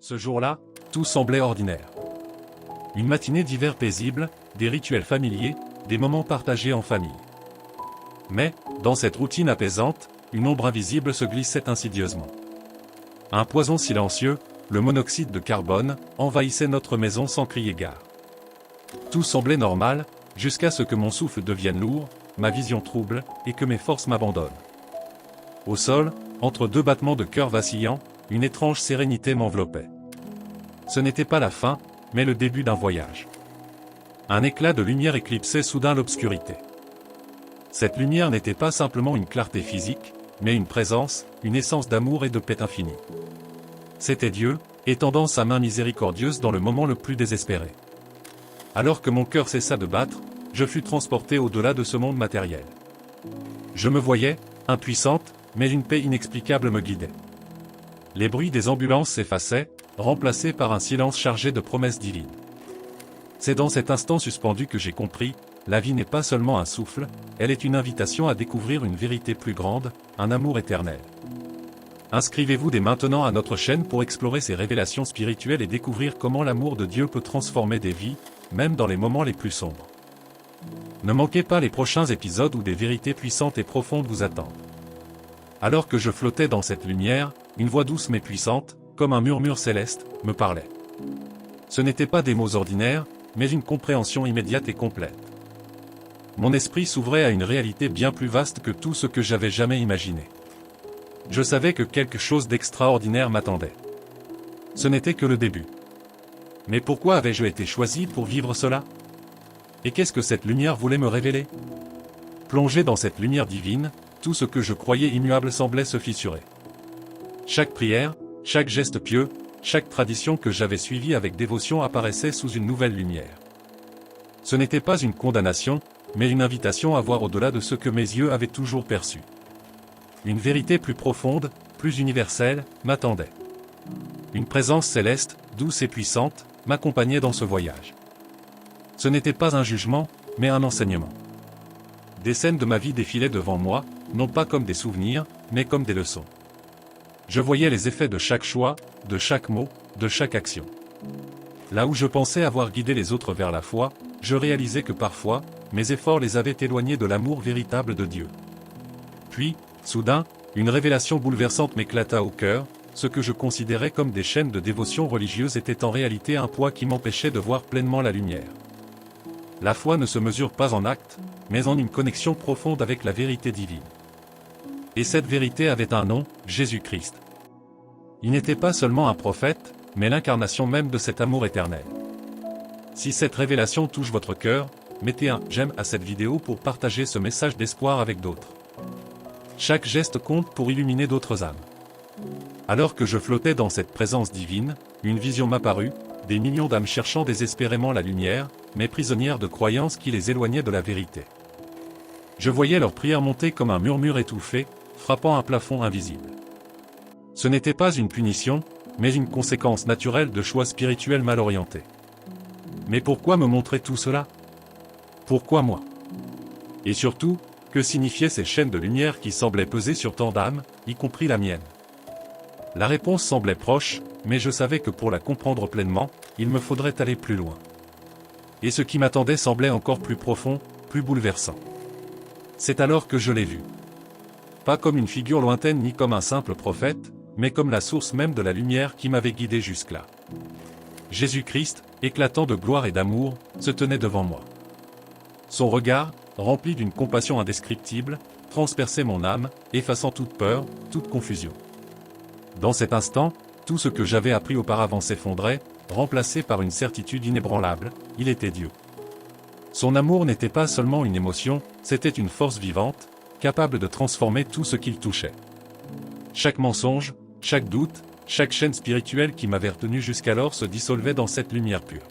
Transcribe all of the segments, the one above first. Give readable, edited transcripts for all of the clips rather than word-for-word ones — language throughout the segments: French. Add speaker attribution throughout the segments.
Speaker 1: Ce jour-là, tout semblait ordinaire. Une matinée d'hiver paisible, des rituels familiers, des moments partagés en famille. Mais, dans cette routine apaisante, une ombre invisible se glissait insidieusement. Un poison silencieux, le monoxyde de carbone, envahissait notre maison sans crier gare. Tout semblait normal, jusqu'à ce que mon souffle devienne lourd, ma vision trouble, et que mes forces m'abandonnent. Au sol, entre deux battements de cœur vacillants, une étrange sérénité m'enveloppait. Ce n'était pas la fin, mais le début d'un voyage. Un éclat de lumière éclipsait soudain l'obscurité. Cette lumière n'était pas simplement une clarté physique, mais une présence, une essence d'amour et de paix infinie. C'était Dieu, étendant sa main miséricordieuse dans le moment le plus désespéré. Alors que mon cœur cessa de battre, je fus transporté au-delà de ce monde matériel. Je me voyais, impuissante, mais une paix inexplicable me guidait. Les bruits des ambulances s'effaçaient, remplacés par un silence chargé de promesses divines. C'est dans cet instant suspendu que j'ai compris, la vie n'est pas seulement un souffle, elle est une invitation à découvrir une vérité plus grande, un amour éternel. Inscrivez-vous dès maintenant à notre chaîne pour explorer ces révélations spirituelles et découvrir comment l'amour de Dieu peut transformer des vies, même dans les moments les plus sombres. Ne manquez pas les prochains épisodes où des vérités puissantes et profondes vous attendent. Alors que je flottais dans cette lumière, une voix douce mais puissante, comme un murmure céleste, me parlait. Ce n'étaient pas des mots ordinaires, mais une compréhension immédiate et complète. Mon esprit s'ouvrait à une réalité bien plus vaste que tout ce que j'avais jamais imaginé. Je savais que quelque chose d'extraordinaire m'attendait. Ce n'était que le début. Mais pourquoi avais-je été choisi pour vivre cela? Et qu'est-ce que cette lumière voulait me révéler? Plongé dans cette lumière divine, tout ce que je croyais immuable semblait se fissurer. Chaque prière, chaque geste pieux, chaque tradition que j'avais suivie avec dévotion apparaissait sous une nouvelle lumière. Ce n'était pas une condamnation, mais une invitation à voir au-delà de ce que mes yeux avaient toujours perçu. Une vérité plus profonde, plus universelle, m'attendait. Une présence céleste, douce et puissante, m'accompagnait dans ce voyage. Ce n'était pas un jugement, mais un enseignement. Des scènes de ma vie défilaient devant moi, non pas comme des souvenirs, mais comme des leçons. Je voyais les effets de chaque choix, de chaque mot, de chaque action. Là où je pensais avoir guidé les autres vers la foi, je réalisais que parfois, mes efforts les avaient éloignés de l'amour véritable de Dieu. Puis, soudain, une révélation bouleversante m'éclata au cœur, ce que je considérais comme des chaînes de dévotion religieuse était en réalité un poids qui m'empêchait de voir pleinement la lumière. La foi ne se mesure pas en actes, mais en une connexion profonde avec la vérité divine. Et cette vérité avait un nom, Jésus-Christ. Il n'était pas seulement un prophète, mais l'incarnation même de cet amour éternel. Si cette révélation touche votre cœur, mettez un « j'aime » à cette vidéo pour partager ce message d'espoir avec d'autres. Chaque geste compte pour illuminer d'autres âmes. Alors que je flottais dans cette présence divine, une vision m'apparut, des millions d'âmes cherchant désespérément la lumière, mais prisonnières de croyances qui les éloignaient de la vérité. Je voyais leurs prières monter comme un murmure étouffé, frappant un plafond invisible. Ce n'était pas une punition, mais une conséquence naturelle de choix spirituels mal orientés. Mais pourquoi me montrer tout cela? Pourquoi moi? Et surtout, que signifiaient ces chaînes de lumière qui semblaient peser sur tant d'âmes, y compris la mienne? La réponse semblait proche, mais je savais que pour la comprendre pleinement, il me faudrait aller plus loin. Et ce qui m'attendait semblait encore plus profond, plus bouleversant. C'est alors que je l'ai vu. Pas comme une figure lointaine ni comme un simple prophète, mais comme la source même de la lumière qui m'avait guidé jusque-là. Jésus-Christ, éclatant de gloire et d'amour, se tenait devant moi. Son regard, rempli d'une compassion indescriptible, transperçait mon âme, effaçant toute peur, toute confusion. Dans cet instant, tout ce que j'avais appris auparavant s'effondrait, remplacé par une certitude inébranlable, il était Dieu. Son amour n'était pas seulement une émotion, c'était une force vivante, capable de transformer tout ce qu'il touchait. Chaque mensonge, chaque doute, chaque chaîne spirituelle qui m'avait retenu jusqu'alors se dissolvait dans cette lumière pure.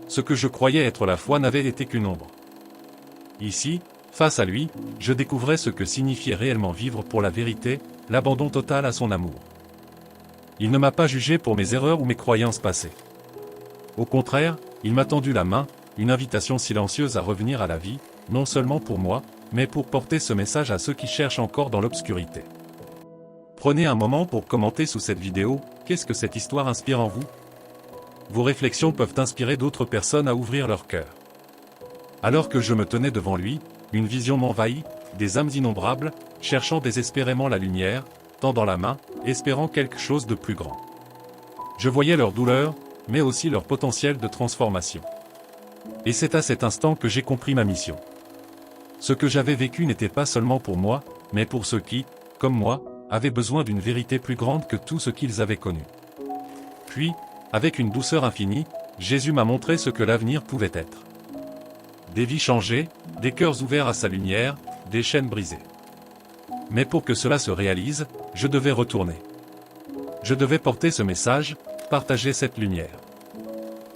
Speaker 1: Ce que je croyais être la foi n'avait été qu'une ombre. Ici, face à lui, je découvrais ce que signifiait réellement vivre pour la vérité, l'abandon total à son amour. Il ne m'a pas jugé pour mes erreurs ou mes croyances passées. Au contraire, il m'a tendu la main, une invitation silencieuse à revenir à la vie, non seulement pour moi, mais pour porter ce message à ceux qui cherchent encore dans l'obscurité. Prenez un moment pour commenter sous cette vidéo, Qu'est-ce que cette histoire inspire en vous? Vos réflexions peuvent inspirer d'autres personnes à ouvrir leur cœur. Alors que je me tenais devant lui, une vision m'envahit, des âmes innombrables, cherchant désespérément la lumière, tendant la main, espérant quelque chose de plus grand. Je voyais leur douleur, mais aussi leur potentiel de transformation. Et c'est à cet instant que j'ai compris ma mission. Ce que j'avais vécu n'était pas seulement pour moi, mais pour ceux qui, comme moi, avaient besoin d'une vérité plus grande que tout ce qu'ils avaient connu. Puis, avec une douceur infinie, Jésus m'a montré ce que l'avenir pouvait être. Des vies changées, des cœurs ouverts à sa lumière, des chaînes brisées. Mais pour que cela se réalise, je devais retourner. Je devais porter ce message, partager cette lumière.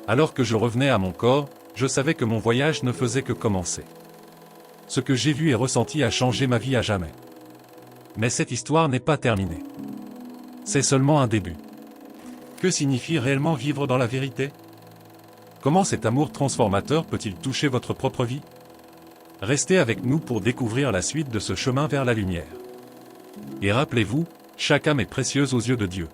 Speaker 1: Alors que je revenais à mon corps, je savais que mon voyage ne faisait que commencer. Ce que j'ai vu et ressenti a changé ma vie à jamais. Mais cette histoire n'est pas terminée. C'est seulement un début. Que signifie réellement vivre dans la vérité? Comment cet amour transformateur peut-il toucher votre propre vie? Restez avec nous pour découvrir la suite de ce chemin vers la lumière. Et rappelez-vous, chaque âme est précieuse aux yeux de Dieu.